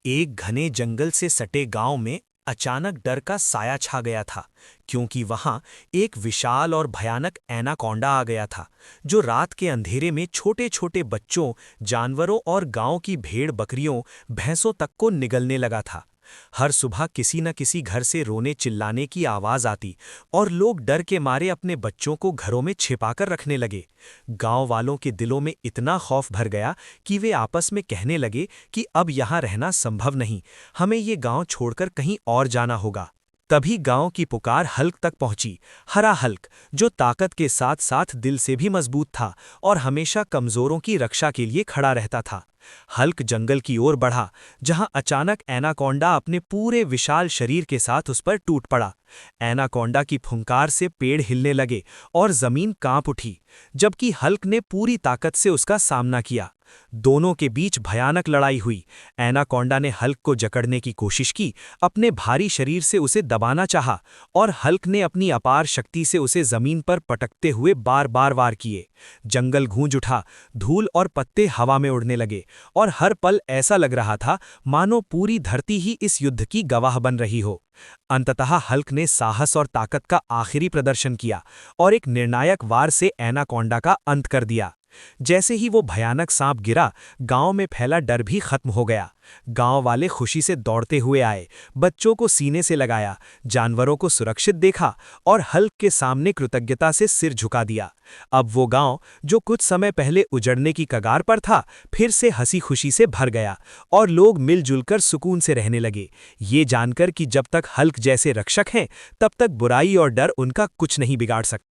एक घने जंगल से सटे गांव में अचानक डर का साया छा गया था, क्योंकि वहां एक विशाल और भयानक एनाकोंडा आ गया था, जो रात के अंधेरे में छोटे-छोटे बच्चों, जानवरों और गांव की भेड़ बकरियों, भैंसों तक को निगलने लगा था। हर सुबह किसी न किसी घर से रोने चिल्लाने की आवाज आती और लोग डर के मारे अपने बच्चों को घरों में छिपाकर रखने लगे। गांव वालों के दिलों में इतना खौफ भर गया कि वे आपस में कहने लगे कि अब यहाँ रहना संभव नहीं, हमें ये गांव छोड़कर कहीं और जाना होगा। तभी गांव की पुकार हल्क तक पहुंची। हरा हल्क, जो ताकत के साथ साथ दिल से भी मजबूत था और हमेशा कमजोरों की रक्षा के लिए खड़ा रहता था। हल्क जंगल की ओर बढ़ा, जहां अचानक एनाकोंडा अपने पूरे विशाल शरीर के साथ उस पर टूट पड़ा। एनाकोंडा की फुंकार से पेड़ हिलने लगे और जमीन कांप उठी, जबकि हल्क ने पूरी ताकत से उसका सामना किया। दोनों के बीच भयानक लड़ाई हुई। एनाकोंडा ने हल्क को जकड़ने की कोशिश की, अपने भारी शरीर से उसे दबाना चाहा, और हल्क ने अपनी अपार शक्ति से उसे जमीन पर पटकते हुए बार बार वार किए। जंगल गूंज उठा, धूल और पत्ते हवा में उड़ने लगे, और हर पल ऐसा लग रहा था मानो पूरी धरती ही इस युद्ध की गवाह बन रही हो। अंततः हल्क ने साहस और ताकत का आखिरी प्रदर्शन किया और एक निर्णायक वार से एनाकोंडा का अंत कर दिया। जैसे ही वो भयानक सांप गिरा, गांव में फैला डर भी खत्म हो गया। गांव वाले खुशी से दौड़ते हुए आए, बच्चों को सीने से लगाया, जानवरों को सुरक्षित देखा और हल्क के सामने कृतज्ञता से सिर झुका दिया। अब वो गांव, जो कुछ समय पहले उजड़ने की कगार पर था, फिर से हंसी खुशी से भर गया और लोग मिलजुल कर सुकून से रहने लगे, ये जानकर कि जब तक हल्क जैसे रक्षक हैं, तब तक बुराई और डर उनका कुछ नहीं बिगाड़ सकता।